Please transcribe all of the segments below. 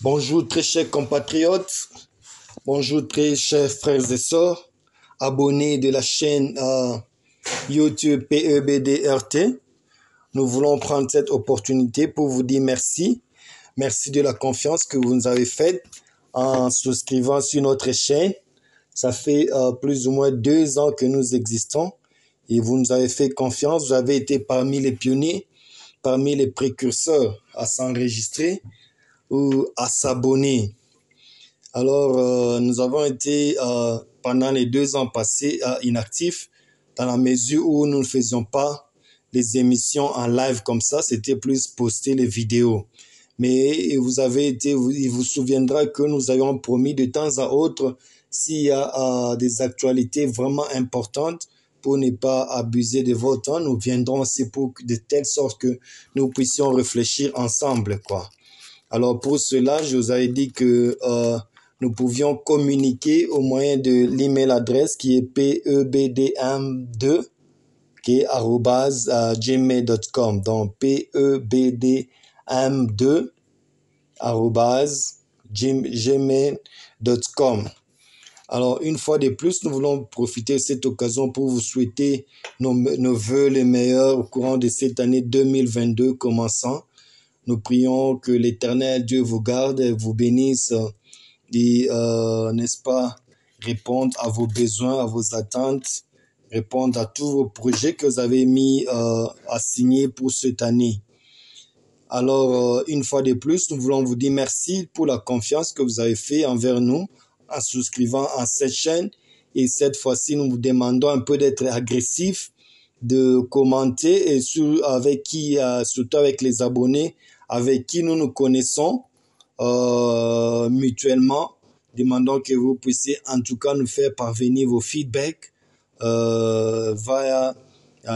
Bonjour très chers compatriotes, bonjour très chers frères et sœurs, abonnés de la chaîne YouTube PEBDRT. Nous voulons prendre cette opportunité pour vous dire merci. Merci de la confiance que vous nous avez faite en souscrivant sur notre chaîne. Ça fait plus ou moins 2 ans que nous existons et vous nous avez fait confiance. Vous avez été parmi les pionniers, parmi les précurseurs à s'enregistrer ou à s'abonner. Alors, nous avons été pendant les 2 ans passés inactifs dans la mesure où nous ne faisions pas les émissions en live comme ça, c'était plus poster les vidéos. Mais il vous souviendra que nous avions promis de temps à autre, s'il y a des actualités vraiment importantes, pour ne pas abuser de votre temps, nous viendrons aussi de telle sorte que nous puissions réfléchir ensemble, quoi. Alors pour cela, je vous avais dit que nous pouvions communiquer au moyen de l'email adresse qui est pebdm2 qui est @gmail.com. Donc pebdm2 @gmail.com. Alors une fois de plus, nous voulons profiter de cette occasion pour vous souhaiter nos vœux les meilleurs au courant de cette année 2022 commençant. Nous prions que l'Éternel Dieu vous garde et vous bénisse et, n'est-ce pas, répondre à vos besoins, à vos attentes, répondre à tous vos projets que vous avez mis à signer pour cette année. Alors, une fois de plus, nous voulons vous dire merci pour la confiance que vous avez fait envers nous en souscrivant à cette chaîne. Et cette fois-ci, nous vous demandons un peu d'être agressif, de commenter et surtout avec les abonnés avec qui nous nous connaissons mutuellement. Demandons que vous puissiez en tout cas nous faire parvenir vos feedbacks via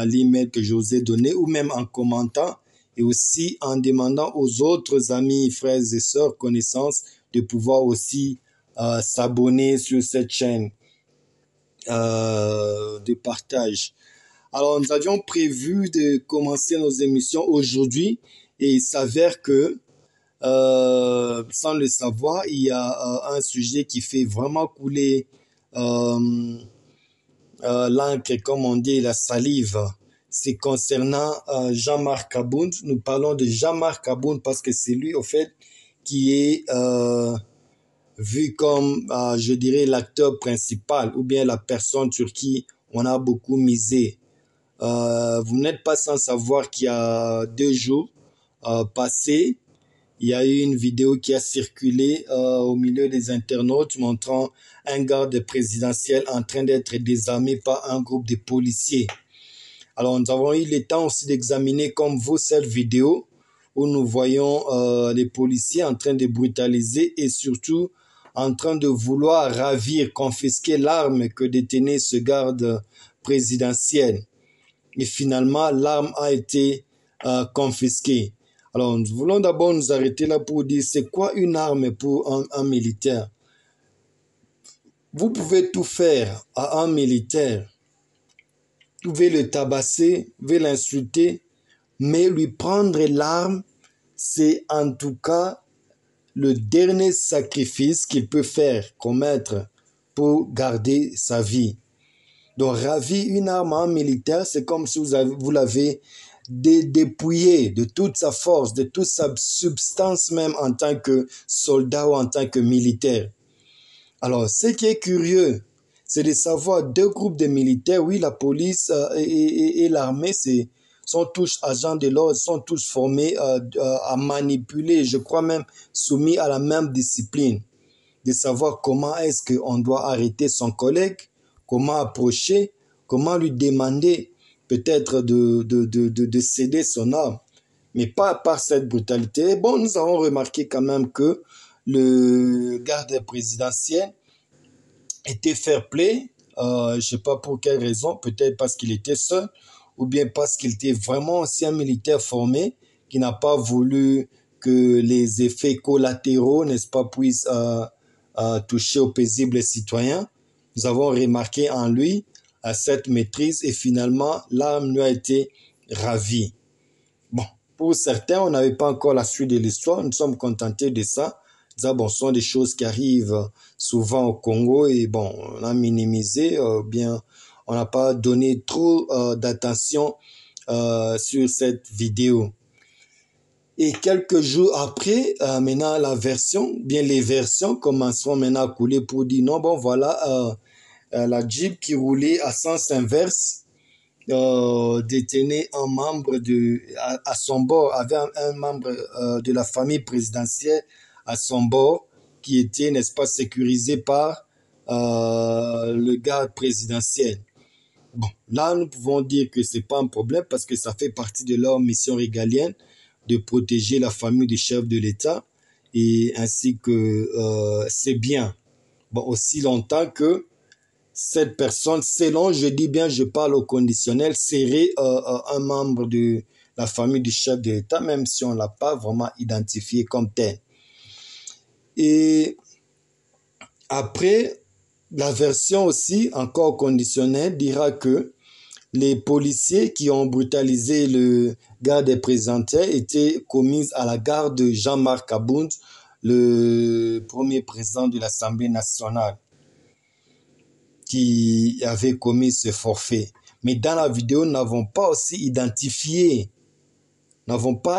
l'email que je vous ai donné ou même en commentant et aussi en demandant aux autres amis, frères et sœurs, connaissances de pouvoir aussi s'abonner sur cette chaîne de partage. Alors, nous avions prévu de commencer nos émissions aujourd'hui et il s'avère que, sans le savoir, il y a un sujet qui fait vraiment couler l'encre, comme on dit, la salive. C'est concernant Jean-Marc Aboun. Nous parlons de Jean-Marc Aboun parce que c'est lui, au fait, qui est vu comme, je dirais, l'acteur principal ou bien la personne sur qui on a beaucoup misé. Vous n'êtes pas sans savoir qu'il y a 2 jours passés, il y a eu une vidéo qui a circulé au milieu des internautes montrant un garde présidentiel en train d'être désarmé par un groupe de policiers. Alors nous avons eu le temps aussi d'examiner comme vous cette vidéo où nous voyons les policiers en train de brutaliser et surtout en train de vouloir ravir, confisquer l'arme que détenait ce garde présidentiel. Et finalement, l'arme a été confisquée. Alors, nous voulons d'abord nous arrêter là pour dire c'est quoi une arme pour un militaire. Vous pouvez tout faire à un militaire. Vous pouvez le tabasser, vous pouvez l'insulter, mais lui prendre l'arme, c'est en tout cas le dernier sacrifice qu'il peut commettre pour garder sa vie. Donc, ravir une arme à un militaire, c'est comme si vous l'avez dépouillé de toute sa force, de toute sa substance même en tant que soldat ou en tant que militaire. Alors, ce qui est curieux, c'est de savoir 2 groupes de militaires, oui, la police et l'armée, sont tous agents de l'ordre, sont tous formés à manipuler, je crois même soumis à la même discipline, de savoir comment est-ce qu'on doit arrêter son collègue, comment approcher, comment lui demander peut-être de céder son arme, mais pas par cette brutalité. Bon, nous avons remarqué quand même que le garde présidentiel était fair-play, je ne sais pas pour quelle raison, peut-être parce qu'il était seul, ou bien parce qu'il était vraiment aussi un militaire formé, qui n'a pas voulu que les effets collatéraux, n'est-ce pas, puissent toucher aux paisibles citoyens. Nous avons remarqué en lui cette maîtrise et finalement, l'arme lui a été ravie. Bon, pour certains, on n'avait pas encore la suite de l'histoire, nous sommes contentés de ça. Ça, bon, ce sont des choses qui arrivent souvent au Congo et bon, on a minimisé, bien, on n'a pas donné trop d'attention sur cette vidéo. Et quelques jours après, maintenant bien les versions commenceront maintenant à couler pour dire non, bon voilà, la Jeep qui roulait à sens inverse détenait un membre à son bord, avait un membre de la famille présidentielle à son bord qui était, n'est-ce pas, sécurisé par le garde présidentiel. Bon, là, nous pouvons dire que ce n'est pas un problème parce que ça fait partie de leur mission régalienne de protéger la famille du chef de l'État et ainsi que c'est bien. Bon, aussi longtemps que cette personne, selon, je dis bien, je parle au conditionnel, serait un membre de la famille du chef de l'État, même si on ne l'a pas vraiment identifié comme tel. Et après, la version aussi, encore conditionnelle, dira que les policiers qui ont brutalisé le garde des présidentiels étaient commis à la gare de Jean-Marc Abound, le premier président de l'Assemblée nationale, qui avait commis ce forfait. Mais dans la vidéo, nous n'avons pas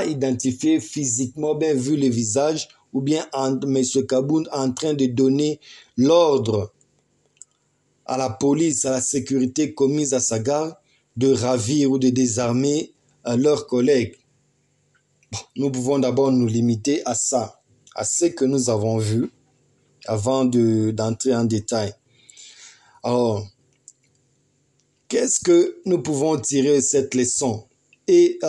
identifié physiquement, bien vu le visage, ou bien M. Kabound en train de donner l'ordre à la police, à la sécurité commise à sa gare, de ravir ou de désarmer leurs collègues. Bon, nous pouvons d'abord nous limiter à ça, à ce que nous avons vu avant d'entrer en détail. Alors, qu'est-ce que nous pouvons tirer de cette leçon? Et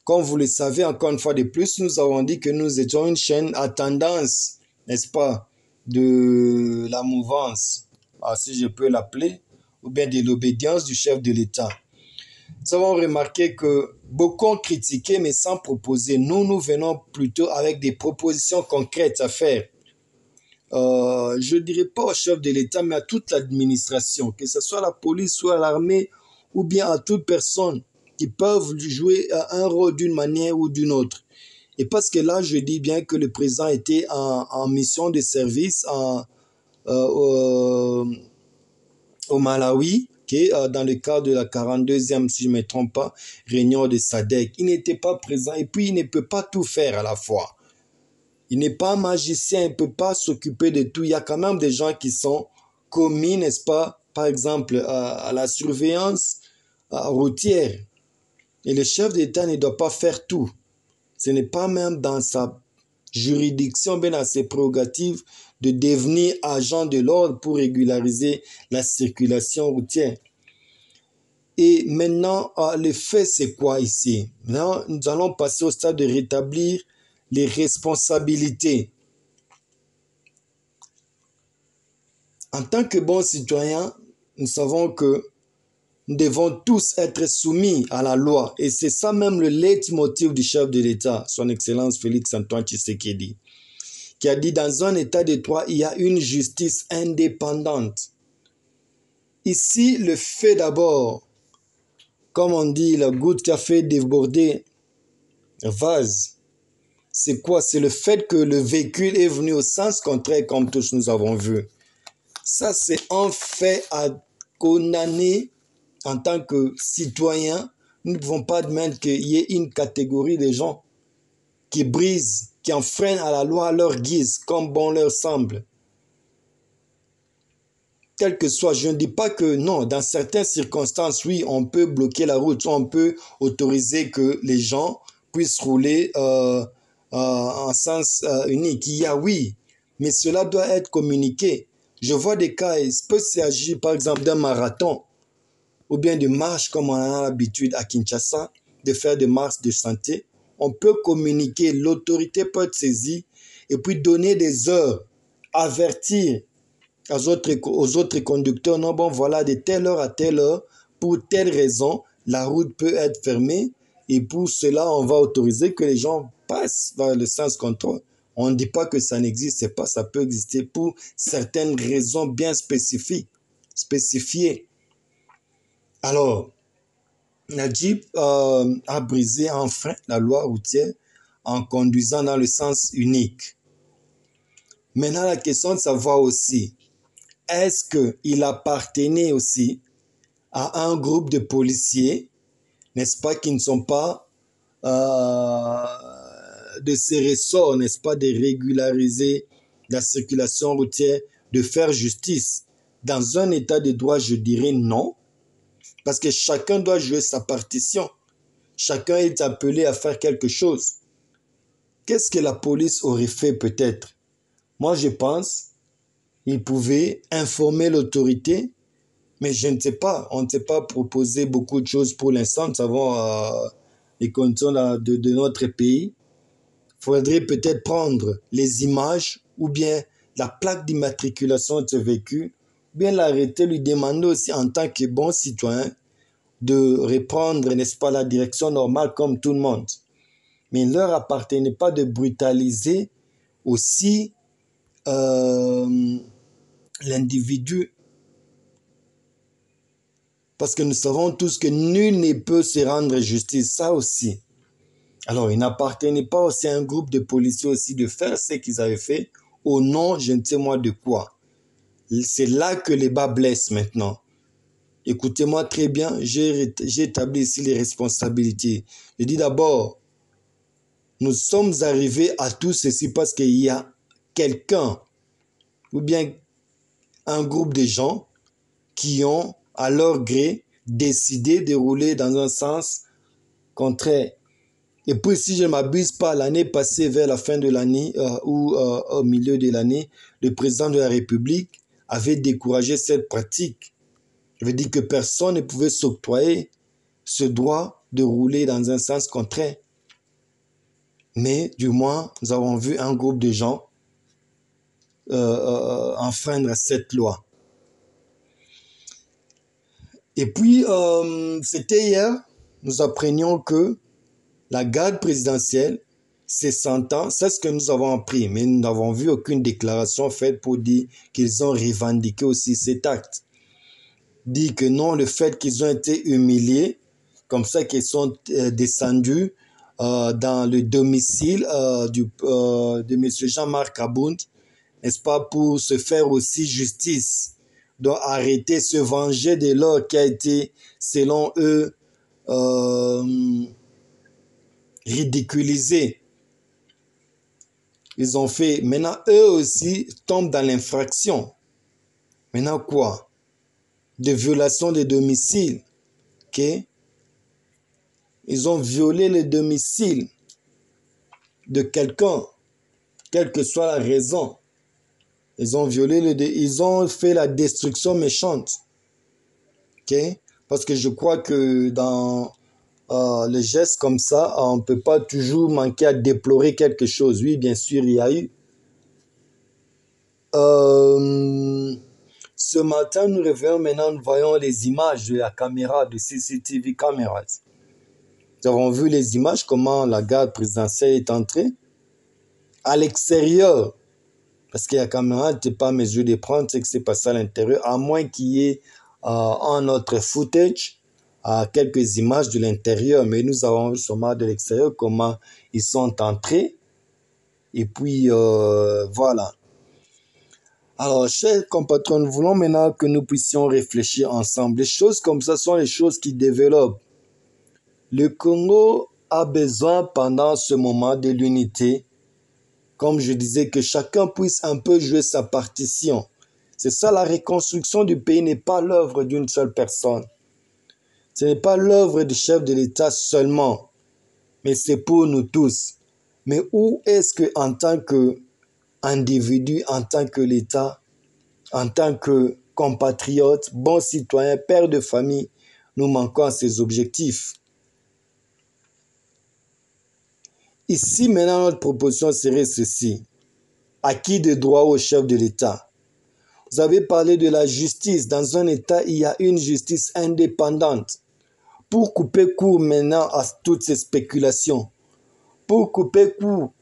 comme vous le savez, encore une fois de plus, nous avons dit que nous étions une chaîne à tendance, n'est-ce pas, de la mouvance, si je peux l'appeler, ou bien de l'obédience du chef de l'État. Nous avons remarqué que beaucoup ont critiqué, mais sans proposer. Nous venons plutôt avec des propositions concrètes à faire. Je ne dirais pas au chef de l'État, mais à toute l'administration, que ce soit la police, soit l'armée, ou bien à toute personne qui peuvent jouer un rôle d'une manière ou d'une autre. Et parce que là, je dis bien que le président était en mission de service au Malawi, qui est dans le cadre de la 42e, si je ne me trompe pas, réunion de SADC. Il n'était pas présent et puis il ne peut pas tout faire à la fois. Il n'est pas un magicien, il ne peut pas s'occuper de tout. Il y a quand même des gens qui sont commis, n'est-ce pas, par exemple, à la surveillance routière. Et le chef d'État ne doit pas faire tout. Ce n'est pas même dans sa juridiction, bien dans ses prérogatives, de devenir agent de l'ordre pour régulariser la circulation routière. Et maintenant, le fait, c'est quoi ici? Maintenant, nous allons passer au stade de rétablir les responsabilités. En tant que bons citoyens, nous savons que nous devons tous être soumis à la loi. Et c'est ça même le leitmotiv du chef de l'État, son Excellence Félix-Antoine Tshisekedi, qui a dit dans un état de droit, il y a une justice indépendante. Ici, le fait d'abord, comme on dit, la goutte qui a fait déborder le vase, c'est quoi? C'est le fait que le véhicule est venu au sens contraire, comme tous nous avons vu. Ça, c'est un fait à condamner en tant que citoyen. Nous ne pouvons pas admettre qu'il y ait une catégorie de gens qui brisent, qui enfreignent à la loi à leur guise, comme bon leur semble. Quel que soit, je ne dis pas que non, dans certaines circonstances, oui, on peut bloquer la route, on peut autoriser que les gens puissent rouler en sens unique. Il y a oui, mais cela doit être communiqué. Je vois des cas, il peut s'agir par exemple d'un marathon ou bien de marches comme on a l'habitude à Kinshasa, de faire des marches de santé. On peut communiquer, l'autorité peut être saisie et puis donner des heures, avertir aux autres conducteurs, non, bon, voilà, de telle heure à telle heure, pour telle raison, la route peut être fermée et pour cela, on va autoriser que les gens passent dans le sens contraire. On ne dit pas que ça n'existe pas, ça peut exister pour certaines raisons bien spécifiées. Alors, la Jeep a brisé enfin la loi routière en conduisant dans le sens unique. Maintenant, la question de savoir aussi, est-ce qu'il appartenait aussi à un groupe de policiers, n'est-ce pas, qui ne sont pas de ces ressorts, n'est-ce pas, de régulariser la circulation routière, de faire justice. Dans un état de droit, je dirais non, parce que chacun doit jouer sa partition. Chacun est appelé à faire quelque chose. Qu'est-ce que la police aurait fait peut-être? Moi, je pense qu'il pouvait informer l'autorité, mais je ne sais pas. On ne s'est pas proposé beaucoup de choses pour l'instant. Nous savons les conditions de notre pays. Il faudrait peut-être prendre les images ou bien la plaque d'immatriculation de ce véhicule, ou bien l'arrêter, lui demander aussi en tant que bon citoyen de reprendre, n'est-ce pas, la direction normale comme tout le monde. Mais il ne leur appartenait pas de brutaliser aussi l'individu. Parce que nous savons tous que nul ne peut se rendre justice, ça aussi. Alors, il n'appartenait pas aussi à un groupe de policiers aussi de faire ce qu'ils avaient fait au nom, je ne sais moi de quoi. C'est là que les bas blessent maintenant. Écoutez-moi très bien, j'ai établi ici les responsabilités. Je dis d'abord, nous sommes arrivés à tout ceci parce qu'il y a quelqu'un ou bien un groupe de gens qui ont, à leur gré, décidé de rouler dans un sens contraire. Et puis, si je ne m'abuse pas, l'année passée, vers la fin de l'année ou au milieu de l'année, le président de la République avait découragé cette pratique. Je veux dire que personne ne pouvait s'octroyer ce droit de rouler dans un sens contraire. Mais du moins, nous avons vu un groupe de gens enfreindre cette loi. Et puis, c'était hier, nous apprenions que la garde présidentielle, c'est 100 ans, c'est ce que nous avons appris, mais nous n'avons vu aucune déclaration faite pour dire qu'ils ont revendiqué aussi cet acte. Dit que non, le fait qu'ils ont été humiliés, comme ça qu'ils sont descendus dans le domicile de M. Jean-Marc Abound, n'est-ce pas, pour se faire aussi justice. Donc arrêter, se venger de l'or qui a été, selon eux, ridiculisé. Ils ont fait, maintenant eux aussi tombent dans l'infraction. Maintenant quoi? De violation de domicile. Ok? Ils ont violé le domicile de quelqu'un, quelle que soit la raison. Ils ont violé ils ont fait la destruction méchante. Ok? Parce que je crois que dans les gestes comme ça, on ne peut pas toujours manquer à déplorer quelque chose. Oui, bien sûr, il y a eu. Ce matin, nous réveillons maintenant, nous voyons les images de la caméra, de CCTV cameras. Nous avons vu les images, comment la garde présidentielle est entrée à l'extérieur. Parce que la caméra n'était pas en mesure de prendre ce qui s'est passé à l'intérieur, à moins qu'il y ait un autre footage, quelques images de l'intérieur. Mais nous avons vu seulement de l'extérieur comment ils sont entrés. Et puis, voilà. Alors, chers compatriotes, nous voulons maintenant que nous puissions réfléchir ensemble. Les choses comme ça sont les choses qui développent. Le Congo a besoin pendant ce moment de l'unité, comme je disais, que chacun puisse un peu jouer sa partition. C'est ça, la reconstruction du pays n'est pas l'œuvre d'une seule personne. Ce n'est pas l'œuvre du chef de l'État seulement, mais c'est pour nous tous. Mais où est-ce que, en tant qu'individu, en tant que l'État, en tant que compatriotes, bons citoyens, pères de famille, nous manquons à ces objectifs? Ici, maintenant, notre proposition serait ceci. Acquis de droit au chef de l'État. Vous avez parlé de la justice. Dans un État, il y a une justice indépendante. Pour couper court maintenant à toutes ces spéculations, pour couper court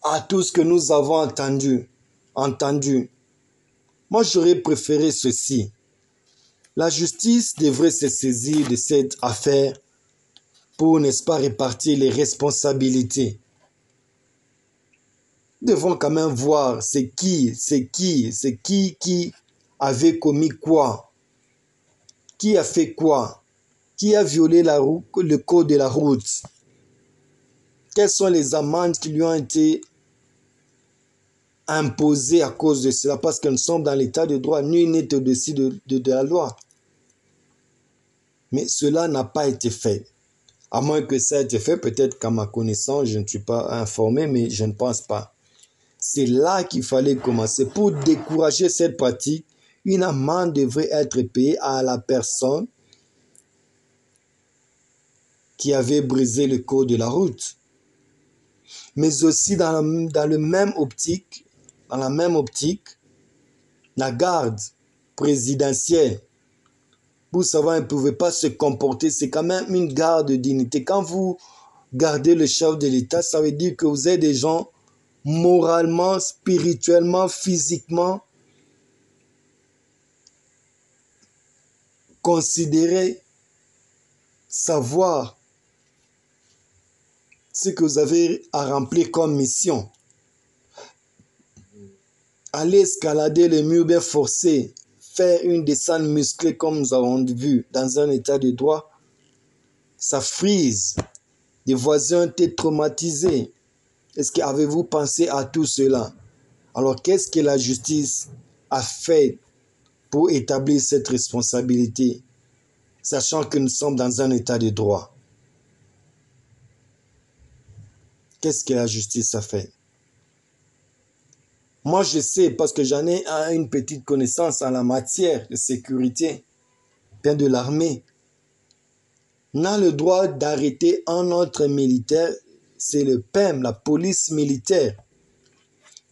à tout ce que nous avons entendu, moi j'aurais préféré ceci. La justice devrait se saisir de cette affaire pour, n'est-ce pas, répartir les responsabilités. Nous devons quand même voir c'est qui avait commis quoi, qui a fait quoi, qui a violé le code de la route, quelles sont les amendes qui lui ont été imposées à cause de cela, parce que nous sommes dans l'état de droit, nul n'est au-dessus de la loi. Mais cela n'a pas été fait. À moins que ça ait été fait, peut-être qu'à ma connaissance, je ne suis pas informé, mais je ne pense pas. C'est là qu'il fallait commencer. Pour décourager cette pratique, une amende devrait être payée à la personne qui avait brisé le code de la route. Mais aussi dans la même optique, la garde présidentielle, vous savez, elle ne pouvait pas se comporter. C'est quand même une garde de dignité. Quand vous gardez le chef de l'État, ça veut dire que vous êtes des gens moralement, spirituellement, physiquement considérés, savoir ce que vous avez à remplir comme mission. Aller escalader les murs bien forcés, faire une descente musclée comme nous avons vu dans un état de droit, ça frise. Des voisins étaient traumatisés. Est-ce qu'avez-vous pensé à tout cela? Alors qu'est-ce que la justice a fait pour établir cette responsabilité, sachant que nous sommes dans un état de droit? Qu'est-ce que la justice a fait? Moi, je sais parce que j'en ai une petite connaissance en la matière de sécurité, bien de l'armée. On a le droit d'arrêter un autre militaire, c'est le PEM, la police militaire.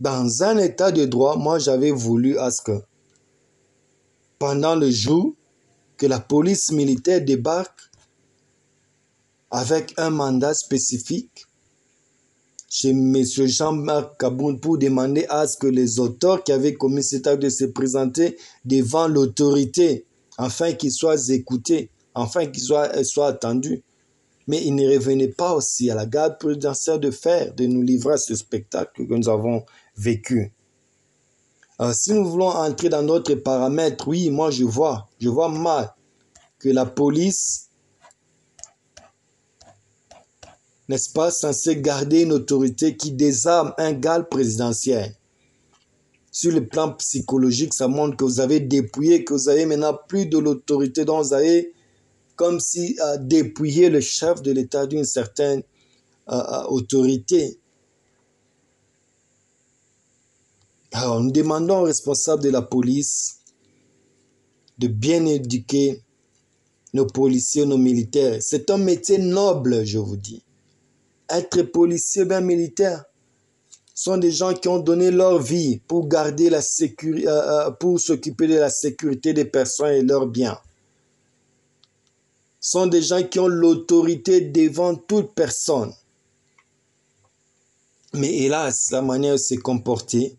Dans un état de droit, moi, j'avais voulu à ce que pendant le jour que la police militaire débarque avec un mandat spécifique chez M. Jean-Marc Kaboun pour demander à ce que les auteurs qui avaient commis cet acte de se présenter devant l'autorité afin qu'ils soient écoutés, afin qu'ils soient attendus. Mais il ne revenait pas aussi à la garde présidentielle de nous livrer à ce spectacle que nous avons vécu. Alors, si nous voulons entrer dans d'autres paramètres, oui, moi je vois mal que la police, n'est-ce pas, censée garder une autorité qui désarme un garde présidentiel. Sur le plan psychologique, ça montre que vous avez dépouillé, que vous avez maintenant plus de l'autorité, donc vous avez comme si dépouillé le chef de l'État d'une certaine autorité. Alors, nous demandons aux responsables de la police de bien éduquer nos policiers, nos militaires. C'est un métier noble, je vous dis. Être policier, bien militaire, sont des gens qui ont donné leur vie pour garder la sécurité, pour s'occuper de la sécurité des personnes et leurs biens. Sont des gens qui ont l'autorité devant toute personne. Mais hélas, la manière de se comporter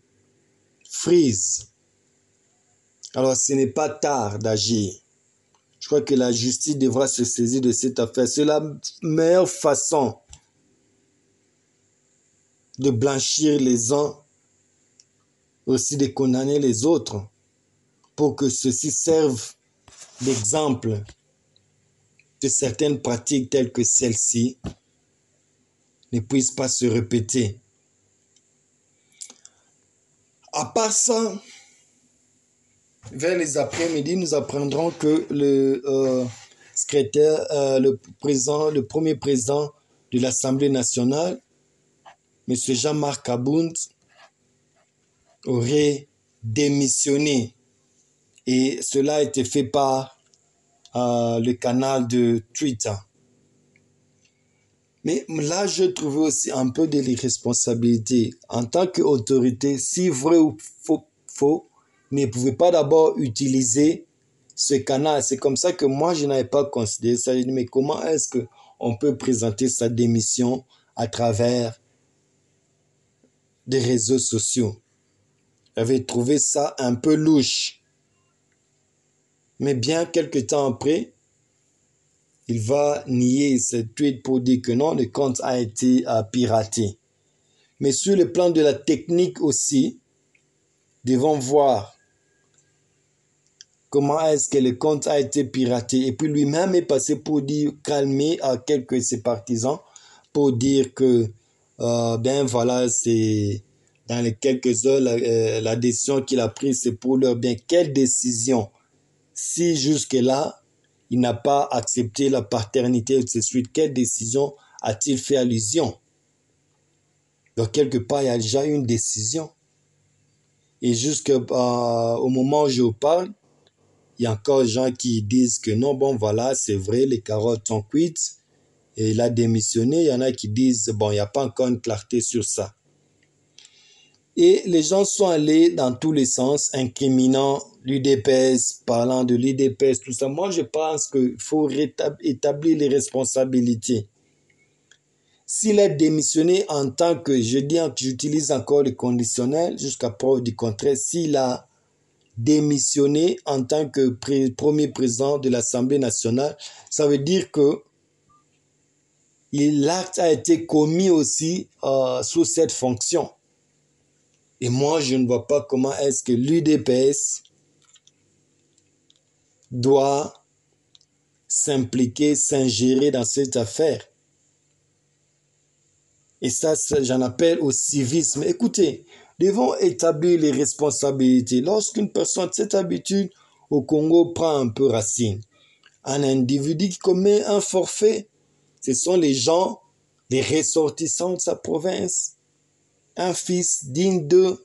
frise. Alors, ce n'est pas tard d'agir. Je crois que la justice devra se saisir de cette affaire. C'est la meilleure façon de blanchir les uns, aussi de condamner les autres, pour que ceux-ci servent d'exemple de certaines pratiques telles que celle-ci ne puissent pas se répéter. À part ça, vers les après-midi, nous apprendrons que le secrétaire, le premier président de l'Assemblée nationale, M. Jean-Marc Kaboun, aurait démissionné. Et cela a été fait par le canal de Twitter. Mais là, je trouvais aussi un peu de l'irresponsabilité. En tant qu'autorité, si vrai ou faux, ne pouvait pas d'abord utiliser ce canal. C'est comme ça que moi, je n'avais pas considéré ça. J'ai dit, mais comment est-ce qu'on peut présenter sa démission à travers des réseaux sociaux? J'avais trouvé ça un peu louche. Mais bien quelques temps après, il va nier ce tweet pour dire que non, le compte a été piraté. Mais sur le plan de la technique aussi, devons voir comment est-ce que le compte a été piraté. Et puis lui-même est passé pour dire, calmer quelques de ses partisans, pour dire que, ben voilà, c'est dans les quelques heures, la décision qu'il a prise, c'est pour leur bien. Quelle décision? Si jusque-là, il n'a pas accepté la paternité de ses suites, quelle décision a-t-il fait allusion? Donc, quelque part, il y a déjà une décision. Et jusqu'au moment où je vous parle, il y a encore des gens qui disent que non, bon, voilà, c'est vrai, les carottes sont cuites. Et il a démissionné. Il y en a qui disent, bon, il n'y a pas encore une clarté sur ça. Et les gens sont allés dans tous les sens, incriminant l'UDPS, parlant de l'UDPS, tout ça. Moi, je pense qu'il faut établir les responsabilités. S'il a démissionné en tant que, j'utilise encore le conditionnel jusqu'à preuve du contraire, s'il a démissionné en tant que premier président de l'Assemblée nationale, ça veut dire que l'acte a été commis aussi sous cette fonction. Et moi, je ne vois pas comment est-ce que l'UDPS doit s'impliquer, s'ingérer dans cette affaire. Et ça, j'en appelle au civisme. Écoutez, devons établir les responsabilités. Lorsqu'une personne, cette habitude au Congo prend un peu racine, un individu qui commet un forfait, ce sont les gens, les ressortissants de sa province, un fils digne d'eux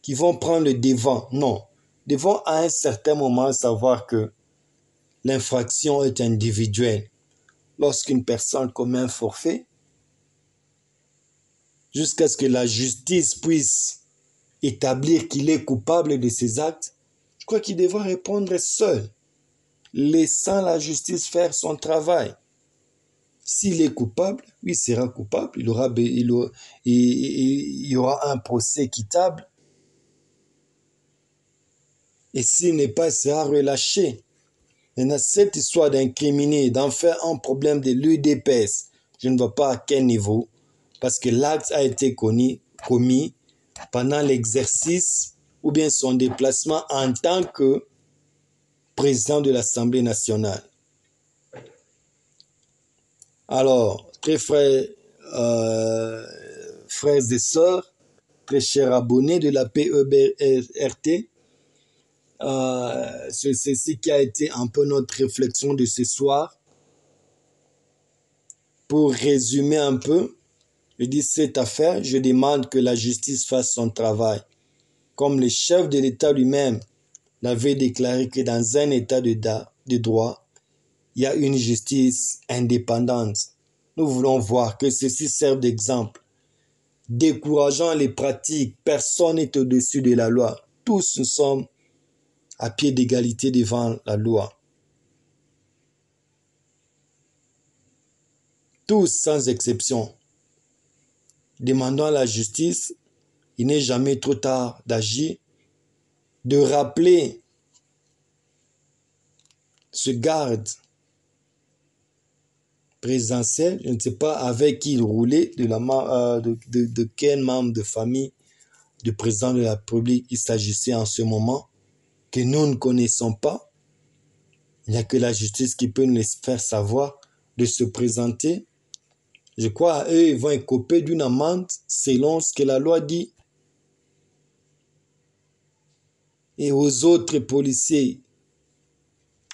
qui vont prendre le devant. Non, devons à un certain moment savoir que l'infraction est individuelle. Lorsqu'une personne commet un forfait, jusqu'à ce que la justice puisse établir qu'il est coupable de ses actes, je crois qu'il devra répondre seul, laissant la justice faire son travail. S'il est coupable, il sera coupable, il y aura un procès équitable. Et s'il n'est pas, il sera relâché. Maintenant, cette histoire d'incriminer, d'en faire un problème de l'UDPS, je ne vois pas à quel niveau, parce que l'acte a été commis pendant l'exercice ou bien son déplacement en tant que président de l'Assemblée nationale. Alors, très frères et sœurs, très chers abonnés de la PEBRT, c'est ceci qui a été un peu notre réflexion de ce soir. Pour résumer un peu, je dis cette affaire, je demande que la justice fasse son travail. Comme le chef de l'État lui-même l'avait déclaré que dans un État de droit, il y a une justice indépendante. Nous voulons voir que ceci serve d'exemple. Décourageant les pratiques, personne n'est au-dessus de la loi. Tous nous sommes à pied d'égalité devant la loi. Tous sans exception. Demandons à la justice, il n'est jamais trop tard d'agir, de rappeler ce garde présidentiel, je ne sais pas avec qui il roulait, de quel membre de famille du président de la République il s'agissait en ce moment, que nous ne connaissons pas. Il n'y a que la justice qui peut nous les faire savoir de se présenter. Je crois eux, ils vont écoper d'une amende selon ce que la loi dit. Et aux autres policiers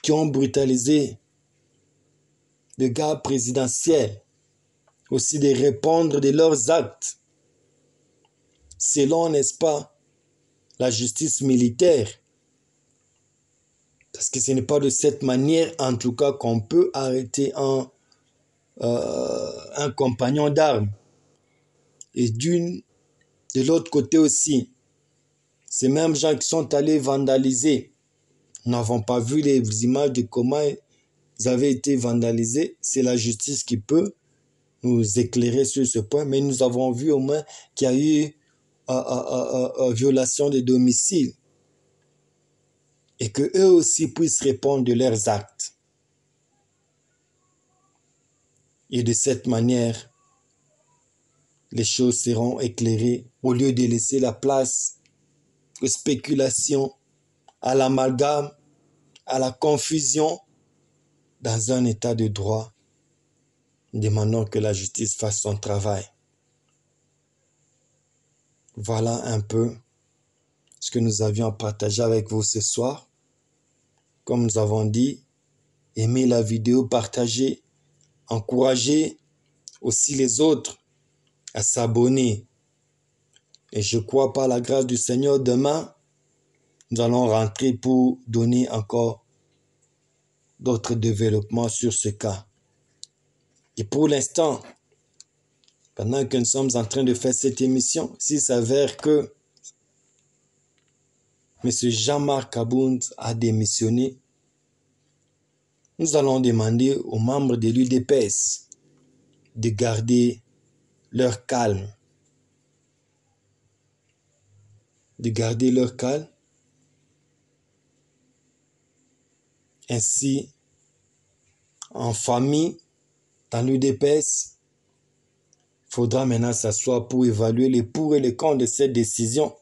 qui ont brutalisé le garde présidentiel, aussi de répondre de leurs actes, selon, n'est-ce pas, la justice militaire. Parce que ce n'est pas de cette manière, en tout cas, qu'on peut arrêter un compagnon d'armes. Et de l'autre côté aussi, ces mêmes gens qui sont allés vandaliser, nous n'avons pas vu les images de comment ils avaient été vandalisés. C'est la justice qui peut nous éclairer sur ce point, mais nous avons vu au moins qu'il y a eu violation de domicile et que eux aussi puissent répondre de leurs actes. Et de cette manière, les choses seront éclairées au lieu de laisser la place aux spéculations, à l'amalgame, à la confusion dans un état de droit. Demandons que la justice fasse son travail. Voilà un peu ce que nous avions partagé avec vous ce soir. Comme nous avons dit, aimez la vidéo, partagez, encouragez aussi les autres à s'abonner. Et je crois par la grâce du Seigneur, demain, nous allons rentrer pour donner encore d'autres développements sur ce cas. Et pour l'instant, pendant que nous sommes en train de faire cette émission, s'il s'avère que M. Jean-Marc Abound a démissionné, nous allons demander aux membres de l'UDPS de garder leur calme. De garder leur calme. Ainsi, en famille, dans l'UDPS, il faudra maintenant s'asseoir pour évaluer les pour et les contre de cette décision.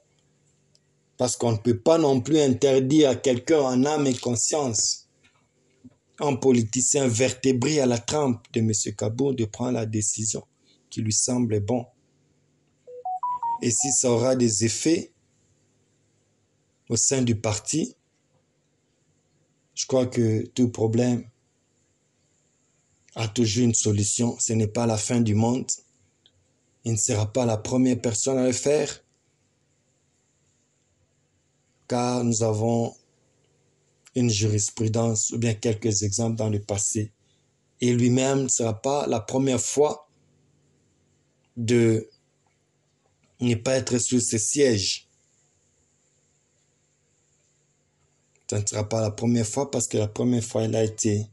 Parce qu'on ne peut pas non plus interdire à quelqu'un en âme et conscience, un politicien vertébré à la trempe de M. Kabound, de prendre la décision qui lui semble bon. Et si ça aura des effets au sein du parti, je crois que tout problème a toujours une solution. Ce n'est pas la fin du monde. Il ne sera pas la première personne à le faire, car nous avons une jurisprudence ou bien quelques exemples dans le passé. Et lui-même ne sera pas la première fois de ne pas être sur ce siège. Ça ne sera pas la première fois parce que la première fois, il a été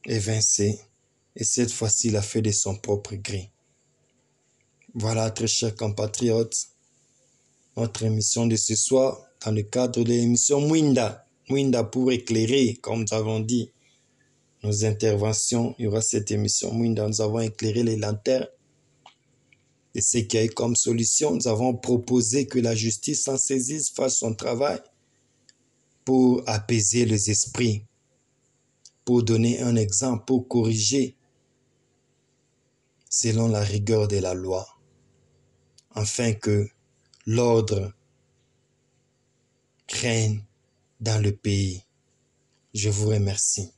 évincé. Et cette fois-ci, il a fait de son propre gré. Voilà, très chers compatriotes, notre émission de ce soir dans le cadre de l'émission Mwinda. Mwinda pour éclairer, comme nous avons dit, nos interventions. Il y aura cette émission Mwinda. Nous avons éclairé les lanternes. Et ce qu'il y a eu comme solution, nous avons proposé que la justice s'en saisisse, fasse son travail pour apaiser les esprits, pour donner un exemple, pour corriger selon la rigueur de la loi, afin que l'ordre règne dans le pays. Je vous remercie.